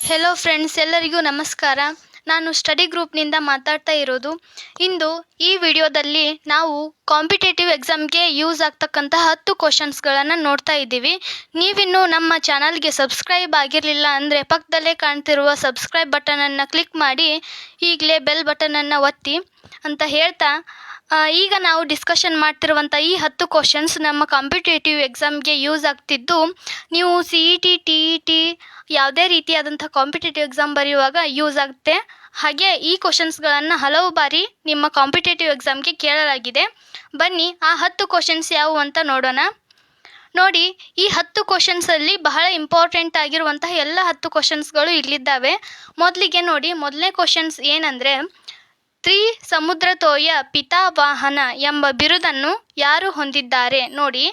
Hello friends, ಎಲ್ಲರಿಗೂ ನಮಸ್ಕಾರ. ನಾನು ಸ್ಟಡಿ ಗ್ರೂಪ್ನಿಂದ ಮಾತಾಡ್ತಾ ಇರೋದು. ಇಂದು ಈ ವಿಡಿಯೋದಲ್ಲಿ ನಾವು ಕಾಂಪಿಟೇಟಿವ್ ಎಕ್ಸಾಮ್ಗೆ ಯೂಸ್ ಆಗ್ತಕ್ಕಂತಹ 10 ಕ್ವಶನ್ಸ್ಗಳನ್ನು ನೋಡ್ತಾ ಇದ್ದೀವಿ. ನೀವಿನ್ನೂ ನಮ್ಮ ಚಾನಲ್ಗೆ ಸಬ್ಸ್ಕ್ರೈಬ್ ಆಗಿರಲಿಲ್ಲ ಅಂದರೆ ಪಕ್ಕದಲ್ಲೇ ಕಾಣ್ತಿರುವ ಸಬ್ಸ್ಕ್ರೈಬ್ ಬಟನನ್ನು ಕ್ಲಿಕ್ ಮಾಡಿ ಈಗಲೇ ಬೆಲ್ ಬಟನನ್ನು ಒತ್ತಿ ಅಂತ ಹೇಳ್ತಾ, ಈಗ ನಾವು ಡಿಸ್ಕಷನ್ ಮಾಡ್ತಿರುವಂಥ ಈ 10 ಕ್ವಶನ್ಸ್ ನಮ್ಮ ಕಾಂಪಿಟೇಟಿವ್ ಎಕ್ಸಾಮ್ಗೆ ಯೂಸ್ ಆಗ್ತಿದ್ದು, ನೀವು CET TET ಯಾವುದೇ ರೀತಿಯಾದಂಥ ಕಾಂಪಿಟೇಟಿವ್ ಎಕ್ಸಾಮ್ ಬರೆಯುವಾಗ ಯೂಸ್ ಆಗುತ್ತೆ. ಹಾಗೆ ಈ ಕ್ವಶನ್ಸ್ಗಳನ್ನು ಹಲವು ಬಾರಿ ನಿಮ್ಮ ಕಾಂಪಿಟೇಟಿವ್ ಎಕ್ಸಾಮ್ಗೆ ಕೇಳಲಾಗಿದೆ. ಬನ್ನಿ ಆ 10 ಕ್ವಶನ್ಸ್ ಯಾವುವು ಅಂತ ನೋಡೋಣ. ನೋಡಿ, ಈ 10 ಕ್ವಶನ್ಸಲ್ಲಿ ಬಹಳ ಇಂಪಾರ್ಟೆಂಟ್ ಆಗಿರುವಂತಹ ಎಲ್ಲ 10 ಕ್ವಶನ್ಸ್ಗಳು ಇಲ್ಲಿದ್ದಾವೆ. ಮೊದಲಿಗೆ ನೋಡಿ, ಮೊದಲನೇ ಕ್ವಶನ್ಸ್ ಏನಂದರೆ, ತ್ರಿಸಮುದ್ರತೋಯ ಪಿತಾವಾಹನ ಎಂಬ ಬಿರುದನ್ನು ಯಾರು ಹೊಂದಿದ್ದಾರೆ? ನೋಡಿ,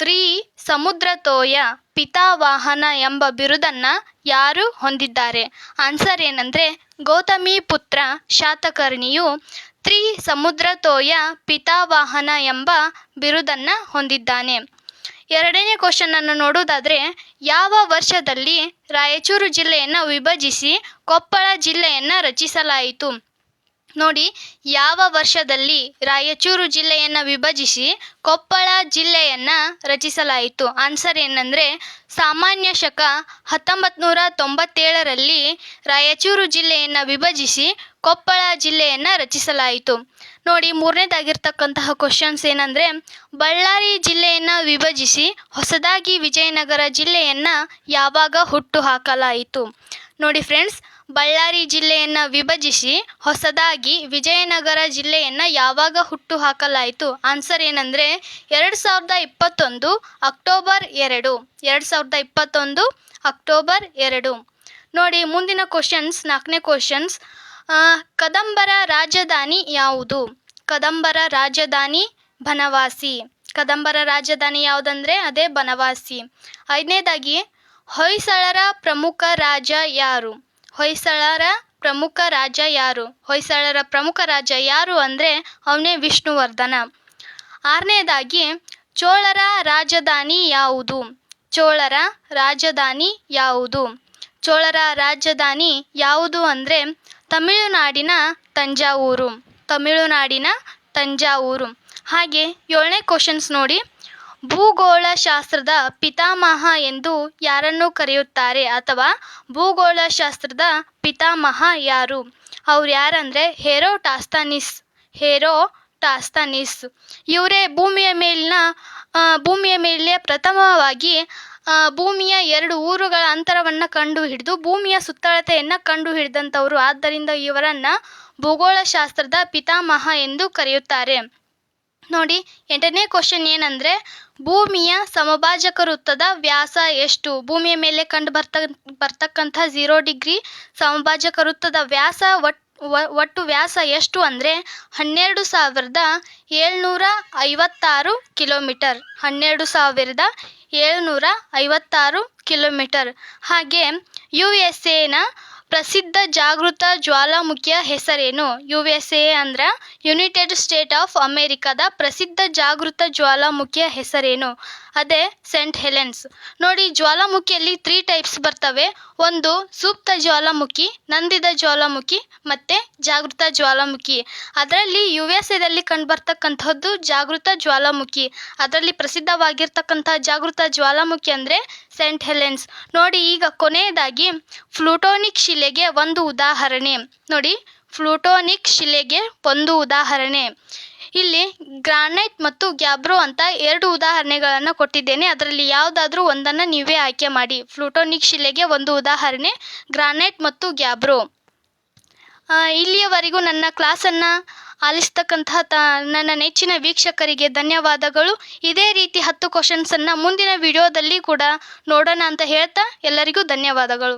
ತ್ರಿಸಮುದ್ರತೋಯ ಪಿತಾವಾಹನ ಎಂಬ ಬಿರುದನ್ನು ಯಾರು ಹೊಂದಿದ್ದಾರೆ? ಆನ್ಸರ್ ಏನಂದರೆ, ಗೌತಮಿ ಪುತ್ರ ಶಾತಕರ್ಣಿಯು ತ್ರಿಸಮುದ್ರತೋಯ ಪಿತಾವಾಹನ ಎಂಬ ಬಿರುದನ್ನು ಹೊಂದಿದ್ದಾನೆ. ಎರಡನೇ ಕ್ವಶನನ್ನು ನೋಡುವುದಾದರೆ, ಯಾವ ವರ್ಷದಲ್ಲಿ ರಾಯಚೂರು ಜಿಲ್ಲೆಯನ್ನು ವಿಭಜಿಸಿ ಕೊಪ್ಪಳ ಜಿಲ್ಲೆಯನ್ನು ರಚಿಸಲಾಯಿತು? ನೋಡಿ, ಯಾವ ವರ್ಷದಲ್ಲಿ ರಾಯಚೂರು ಜಿಲ್ಲೆಯನ್ನು ವಿಭಜಿಸಿ ಕೊಪ್ಪಳ ಜಿಲ್ಲೆಯನ್ನು ರಚಿಸಲಾಯಿತು? ಆನ್ಸರ್ ಏನಂದರೆ, ಸಾಮಾನ್ಯ ಶಕ 1997ರಲ್ಲಿ ರಾಯಚೂರು ಜಿಲ್ಲೆಯನ್ನು ವಿಭಜಿಸಿ ಕೊಪ್ಪಳ ಜಿಲ್ಲೆಯನ್ನು ರಚಿಸಲಾಯಿತು. ನೋಡಿ, ಮೂರನೇದಾಗಿರ್ತಕ್ಕಂತಹ ಕ್ವಶನ್ಸ್ ಏನಂದರೆ, ಬಳ್ಳಾರಿ ಜಿಲ್ಲೆಯನ್ನು ವಿಭಜಿಸಿ ಹೊಸದಾಗಿ ವಿಜಯನಗರ ಜಿಲ್ಲೆಯನ್ನು ಯಾವಾಗ ಹುಟ್ಟು ಹಾಕಲಾಯಿತು? ನೋಡಿ ಫ್ರೆಂಡ್ಸ್, ಬಳ್ಳಾರಿ ಜಿಲ್ಲೆಯನ್ನು ವಿಭಜಿಸಿ ಹೊಸದಾಗಿ ವಿಜಯನಗರ ಜಿಲ್ಲೆಯನ್ನು ಯಾವಾಗ ಹುಟ್ಟು ಹಾಕಲಾಯಿತು? ಆನ್ಸರ್ ಏನಂದರೆ, 2021 ಅಕ್ಟೋಬರ್ 2. 2021 ಅಕ್ಟೋಬರ್ 2. ನೋಡಿ, ಮುಂದಿನ ಕ್ವಶನ್ಸ್, ನಾಲ್ಕನೇ ಕ್ವಶನ್ಸ್, ಕದಂಬರ ರಾಜಧಾನಿ ಯಾವುದು? ಕದಂಬರ ರಾಜಧಾನಿ ಬನವಾಸಿ. ಕದಂಬರ ರಾಜಧಾನಿ ಯಾವುದಂದರೆ ಅದೇ ಬನವಾಸಿ. ಐದನೇದಾಗಿ, ಹೊಯ್ಸಳರ ಪ್ರಮುಖ ರಾಜ ಯಾರು? ಹೊಯ್ಸಳರ ಪ್ರಮುಖ ರಾಜ ಯಾರು? ಹೊಯ್ಸಳರ ಪ್ರಮುಖ ರಾಜ ಯಾರು ಅಂದರೆ ಅವನೇ ವಿಷ್ಣುವರ್ಧನ. ಆರನೇದಾಗಿ, ಚೋಳರ ರಾಜಧಾನಿ ಯಾವುದು? ಚೋಳರ ರಾಜಧಾನಿ ಯಾವುದು? ಚೋಳರ ರಾಜಧಾನಿ ಯಾವುದು ಅಂದರೆ ತಮಿಳುನಾಡಿನ ತಂಜಾವೂರು. ತಮಿಳುನಾಡಿನ ತಂಜಾವೂರು. ಹಾಗೆ ಏಳನೇ ಕ್ವಶನ್ಸ್ ನೋಡಿ, ಭೂಗೋಳಶಾಸ್ತ್ರದ ಪಿತಾಮಹ ಎಂದು ಯಾರನ್ನು ಕರೆಯುತ್ತಾರೆ? ಅಥವಾ ಭೂಗೋಳಶಾಸ್ತ್ರದ ಪಿತಾಮಹ ಯಾರು? ಅವ್ರು ಯಾರಂದರೆ ಹೆರೋಟಾಸ್ತನಿಸ್. ಹೆರೋಟಾಸ್ತನಿಸ್ ಇವರೇ ಭೂಮಿಯ ಮೇಲೆ ಪ್ರಥಮವಾಗಿ ಭೂಮಿಯ 2 ಊರುಗಳ ಅಂತರವನ್ನು ಕಂಡುಹಿಡಿದು ಭೂಮಿಯ ಸುತ್ತಳತೆಯನ್ನು ಕಂಡುಹಿಡಿದಂಥವರು. ಆದ್ದರಿಂದ ಇವರನ್ನು ಭೂಗೋಳಶಾಸ್ತ್ರದ ಪಿತಾಮಹ ಎಂದು ಕರೆಯುತ್ತಾರೆ. ನೋಡಿ, 8ನೇ ಕ್ವಶನ್ ಏನಂದರೆ, ಭೂಮಿಯ ಸಮಭಾಜಕ ವೃತ್ತದ ವ್ಯಾಸ ಎಷ್ಟು? ಭೂಮಿಯ ಮೇಲೆ ಕಂಡು ಬರ್ತಕ್ಕಂಥ 0 ಡಿಗ್ರಿ ಸಮಭಾಜಕ ವೃತ್ತದ ವ್ಯಾಸ ಒಟ್ಟು ವ್ಯಾಸ ಎಷ್ಟು ಅಂದರೆ 12,756 ಕಿಲೋಮೀಟರ್. 12,756 ಕಿಲೋಮೀಟರ್. ಹಾಗೆ USA ಪ್ರಸಿದ್ಧ ಜಾಗೃತ ಜ್ವಾಲಾಮುಖಿಯ ಹೆಸರೇನು? USA ಅಂದ್ರೆ ಯುನೈಟೆಡ್ ಸ್ಟೇಟ್ ಆಫ್ ಅಮೇರಿಕಾದ ಪ್ರಸಿದ್ಧ ಜಾಗೃತ ಜ್ವಾಲಾಮುಖಿಯ ಹೆಸರೇನು? ಅದೇ ಸೇಂಟ್ ಹೆಲೆನ್ಸ್. ನೋಡಿ, ಜ್ವಾಲಾಮುಖಿಯಲ್ಲಿ 3 ಟೈಪ್ಸ್ ಬರ್ತವೆ. ಒಂದು ಸುಪ್ತ ಜ್ವಾಲಾಮುಖಿ, ನಂದಿದ ಜ್ವಾಲಾಮುಖಿ ಮತ್ತು ಜಾಗೃತ ಜ್ವಾಲಾಮುಖಿ. ಅದರಲ್ಲಿ USA ಕಂಡು ಬರ್ತಕ್ಕಂಥದ್ದು ಜಾಗೃತ ಜ್ವಾಲಾಮುಖಿ. ಅದರಲ್ಲಿ ಪ್ರಸಿದ್ಧವಾಗಿರ್ತಕ್ಕಂಥ ಜಾಗೃತ ಜ್ವಾಲಾಮುಖಿ ಅಂದರೆ ಸೇಂಟ್ ಹೆಲೆನ್ಸ್. ನೋಡಿ, ಈಗ ಕೊನೆಯದಾಗಿ ಪ್ಲೂಟೋನಿಕ್ ಶಿಲೆಗೆ ಒಂದು ಉದಾಹರಣೆ. ನೋಡಿ, ಪ್ಲೂಟೋನಿಕ್ ಶಿಲೆಗೆ ಒಂದು ಉದಾಹರಣೆ. ಇಲ್ಲಿ ಗ್ರಾನೈಟ್ ಮತ್ತು ಗ್ಯಾಬ್ರೋ ಅಂತ 2 ಉದಾಹರಣೆಗಳನ್ನು ಕೊಟ್ಟಿದ್ದೇನೆ. ಅದರಲ್ಲಿ ಯಾವುದಾದ್ರೂ ಒಂದನ್ನು ನೀವೇ ಆಯ್ಕೆ ಮಾಡಿ. ಪ್ಲೂಟೋನಿಕ್ ಶಿಲೆಗೆ ಒಂದು ಉದಾಹರಣೆ ಗ್ರಾನೈಟ್ ಮತ್ತು ಗ್ಯಾಬ್ರೋ. ಇಲ್ಲಿಯವರೆಗೂ ನನ್ನ ಕ್ಲಾಸನ್ನು ಆಲಿಸ್ತಕ್ಕಂತಹ ನನ್ನ ನೆಚ್ಚಿನ ವೀಕ್ಷಕರಿಗೆ ಧನ್ಯವಾದಗಳು. ಇದೇ ರೀತಿ 10 ಕ್ವಶನ್ಸನ್ನು ಮುಂದಿನ ವಿಡಿಯೋದಲ್ಲಿ ಕೂಡ ನೋಡೋಣ ಅಂತ ಹೇಳ್ತಾ ಎಲ್ಲರಿಗೂ ಧನ್ಯವಾದಗಳು.